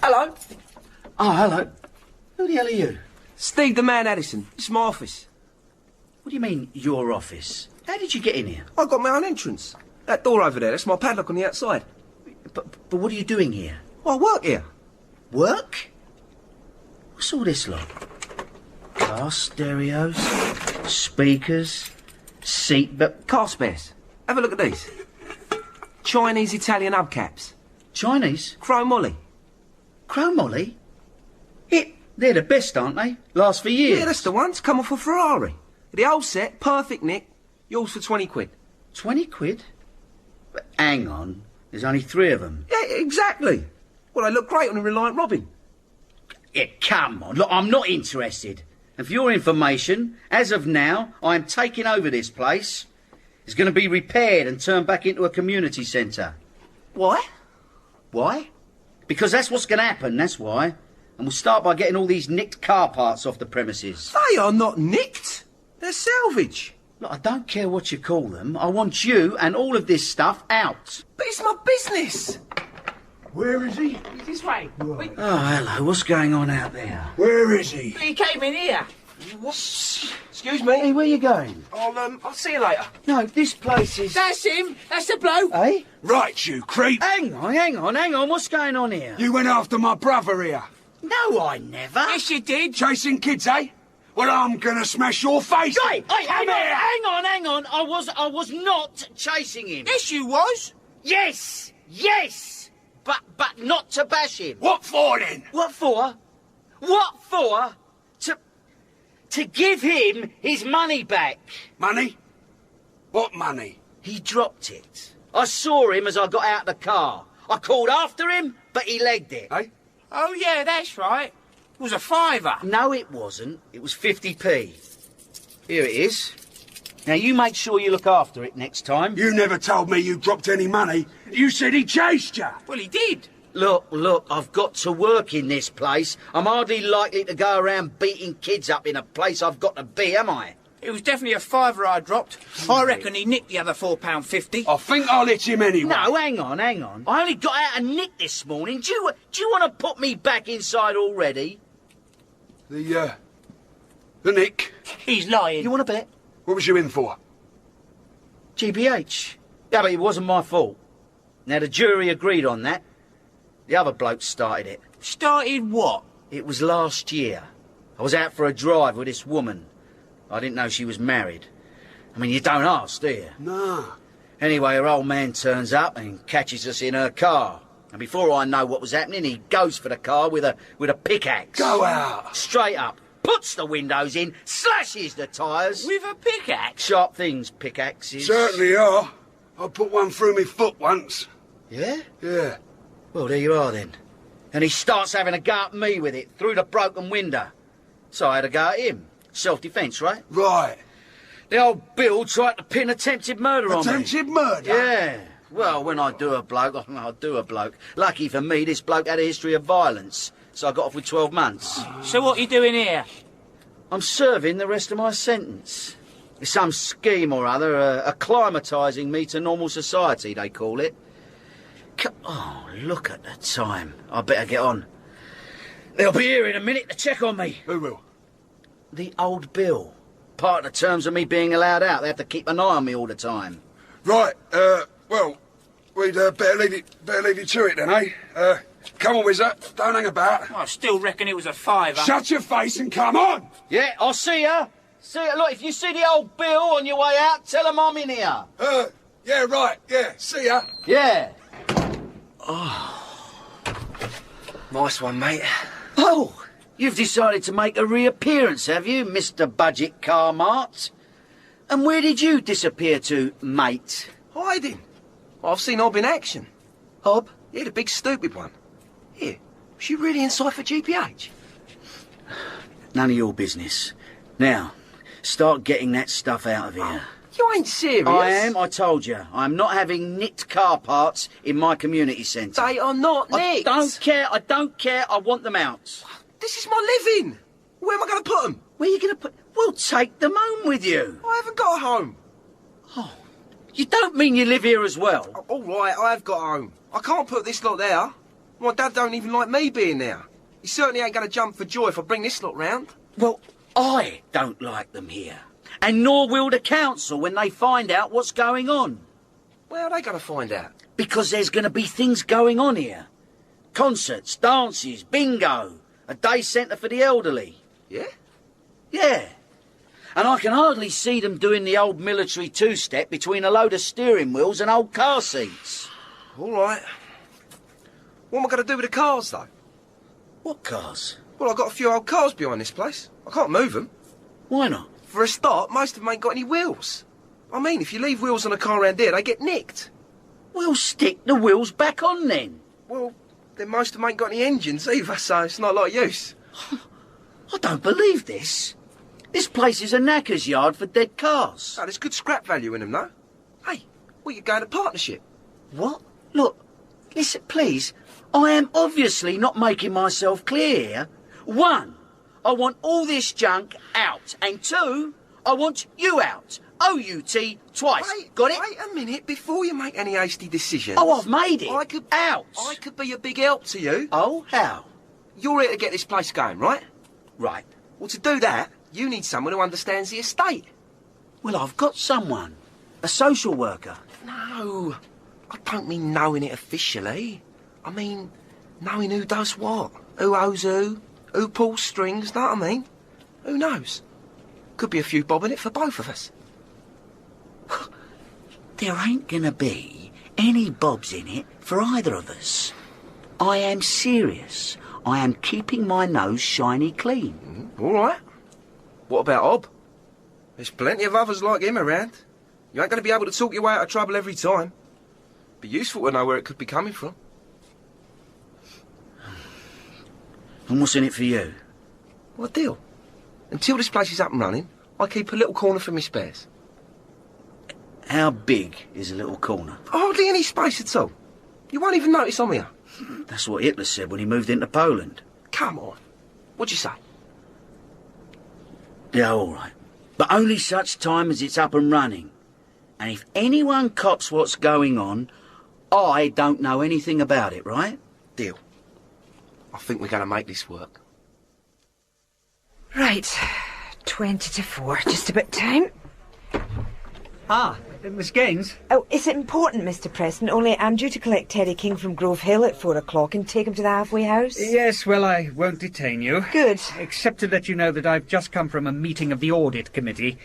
Hello. Oh, hello. Who the hell are you? Steve the Man Addison. It's my office. What do you mean, your office? How did you get in here? I got my own entrance. That door over there, that's my padlock on the outside. But what are you doing here? I work here. Work? What's all this lot? Car stereos, speakers, seat... Car spares. Have a look at these. Chinese Italian hubcaps. Chinese? Chromoly. Chromoly? They're the best, aren't they? Last for years. Yeah, that's the ones. Come off a Ferrari. The whole set, perfect nick. Yours for 20 quid. 20 quid? Hang on. There's only 3 of them. Yeah, exactly. Well, they look great on a Reliant Robin. Yeah, come on. Look, I'm not interested. And for your information, as of now, I'm taking over this place. It's going to be repaired and turned back into a community centre. Why? Why? Because that's what's going to happen, that's why. And we'll start by getting all these nicked car parts off the premises. They are not nicked. They're salvage. Look, I don't care what you call them. I want you and all of this stuff out. But it's my business. Where is he? This way. Oh, hello. What's going on out there? Where is he? He came in here. Excuse me. Hey, where you going? I'll see you later. No, this place is... That's him. That's the bloke. Eh? Right, you creep. Hang on. What's going on here? You went after my brother here. No, I never. Yes, you did. Chasing kids, eh? Well, I'm gonna smash your face. Hey, hang on. I was not chasing him. Yes, you was. Yes. But not to bash him. What for, then? What for? To give him his money back. Money? What money? He dropped it. I saw him as I got out of the car. I called after him, but he legged it. Eh? Oh, yeah, that's right. It was a £5. No, it wasn't. It was 50p. Here it is. Now, you make sure you look after it next time. You never told me you dropped any money. You said he chased you. Well, he did. Look, I've got to work in this place. I'm hardly likely to go around beating kids up in a place I've got to be, am I? It was definitely a £5 I dropped. I reckon he nicked the other £4.50. I think I'll hit him anyway. No, hang on. I only got out of nick this morning. Do you want to put me back inside already? The nick. He's lying. You want to bet? What was you in for? GBH. Yeah, but it wasn't my fault. Now, the jury agreed on that. The other bloke started it. Started what? It was last year. I was out for a drive with this woman. I didn't know she was married. I mean, you don't ask, do you? No. Anyway, her old man turns up and catches us in her car. And before I know what was happening, he goes for the car with a pickaxe. Go out. Straight up. Puts the windows in, slashes the tyres. With a pickaxe? Sharp things, pickaxes. Certainly are. I put one through me foot once. Yeah? Yeah. Well, there you are then. And he starts having a go at me with it, through the broken window. So I had a go at him. Self-defence, right? Right. The old Bill tried to pin attempted murder on me. Attempted murder? Yeah. Well, when I do a bloke, I do a bloke. Lucky for me, this bloke had a history of violence, so I got off with 12 months. So what are you doing here? I'm serving the rest of my sentence. It's some scheme or other, acclimatising me to normal society, they call it. Oh, look at the time. I better get on. They'll be here in a minute to check on me. Who will? The old Bill. Part of the terms of me being allowed out, they have to keep an eye on me all the time. Right, well, we'd better leave you to it then, eh? Come on, Whizzer, don't hang about. I still reckon it was a £5. Shut your face and come on! Yeah, I'll see ya. See ya. Look, if you see the old Bill on your way out, tell him I'm in here. Yeah, right, yeah, see ya. Yeah. Oh. Nice one, mate. Oh, you've decided to make a reappearance, have you, Mr. Budget Car Mart? And where did you disappear to, mate? Hiding. I've seen Hob in action. Hob? Yeah, the big stupid one. Here, was you really inside for GBH? None of your business. Now, start getting that stuff out of here. You ain't serious. I am, I told you. I'm not having nicked car parts in my community centre. They are not nicked. I don't care. I want them out. This is my living. Where am I going to put them? Where are you going to put... Well, take them home with you. I haven't got a home. Oh, you don't mean you live here as well? All right, I have got a home. I can't put this lot there. My dad don't even like me being there. He certainly ain't going to jump for joy if I bring this lot round. Well, I don't like them here. And nor will the council when they find out what's going on. Where are they going to find out? Because there's going to be things going on here. Concerts, dances, bingo, a day centre for the elderly. Yeah? Yeah. And I can hardly see them doing the old military two-step between a load of steering wheels and old car seats. All right. What am I going to do with the cars, though? What cars? Well, I've got a few old cars behind this place. I can't move them. Why not? For a start, most of them ain't got any wheels. I mean, if you leave wheels on a car around here, they get nicked. We'll stick the wheels back on then. Well, then most of them ain't got any engines either, so it's not a lot of use. I don't believe this. This place is a knacker's yard for dead cars. Oh, there's good scrap value in them, though. Hey, we could go into partnership. What? Look, listen, please. I am obviously not making myself clear here. 1, I want all this junk out. And 2, I want you out. O-U-T twice. Got it? Wait a minute before you make any hasty decisions. Oh, I've made it. I could be a big help to you. Oh, how? You're here to get this place going, right? Right. Well, to do that, you need someone who understands the estate. Well, I've got someone. A social worker. No, I don't mean knowing it officially. I mean knowing who does what, who owes who pulls strings, know what I mean? Who knows? Could be a few bob in it for both of us. There ain't gonna be any bobs in it for either of us. I am serious. I am keeping my nose shiny clean. All right. What about Ob? There's plenty of others like him around. You ain't going to be able to talk your way out of trouble every time. Be useful to know where it could be coming from. And what's in it for you? What deal? Until this place is up and running, I keep a little corner for me spares. How big is a little corner? Hardly any space at all. You won't even notice I'm here. That's what Hitler said when he moved into Poland. Come on. What'd you say? Yeah, all right. But only such time as it's up and running. And if anyone cops what's going on, I don't know anything about it, right? Deal. I think we're going to make this work. Right. 20 to 4. Just about time. Ah, Miss Gaines? Oh, is it important, Mr. Preston? Only I'm due to collect Terry King from Grove Hill at 4 o'clock and take him to the halfway house. Yes, well, I won't detain you. Good. Except to let you know that I've just come from a meeting of the Audit Committee.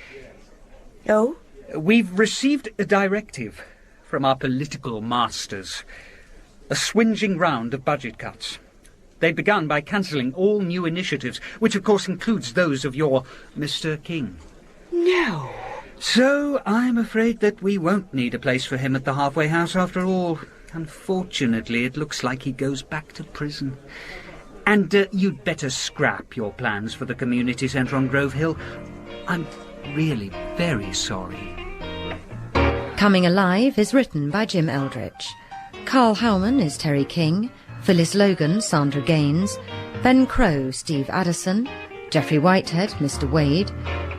Oh? We've received a directive from our political masters. A swinging round of budget cuts. They've begun by cancelling all new initiatives, which of course includes those of your Mr. King. No. So I'm afraid that we won't need a place for him at the halfway house after all. Unfortunately, it looks like he goes back to prison. And you'd better scrap your plans for the community centre on Grove Hill. I'm really very sorry. Coming Alive is written by Jim Eldritch. Carl Howman is Terry King, Phyllis Logan, Sandra Gaines, Ben Crowe, Steve Addison, Geoffrey Whitehead, Mr. Wade,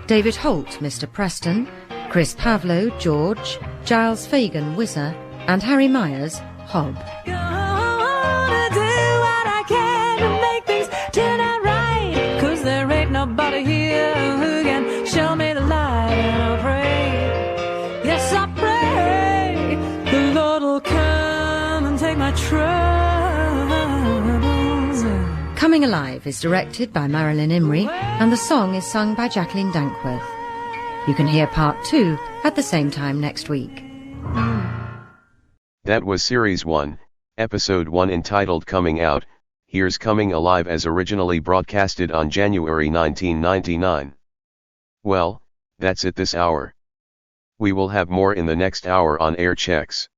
David Holt, Mr. Preston, Chris Pavlo, George, Giles Fagan, Whizzer, and Harry Myers, Hob. Gonna do what I can to make things turn out right, 'cause there ain't nobody here who can show me the light, and I pray, yes I pray, the Lord will come and take my troubles. Coming Alive is directed by Marilyn Imrie, and the song is sung by Jacqueline Dankworth. You can hear part 2 at the same time next week. That was Series 1, Episode 1 entitled Coming Out. Here's Coming Alive as originally broadcasted on January 1999. Well, that's it this hour. We will have more in the next hour on Air Checks.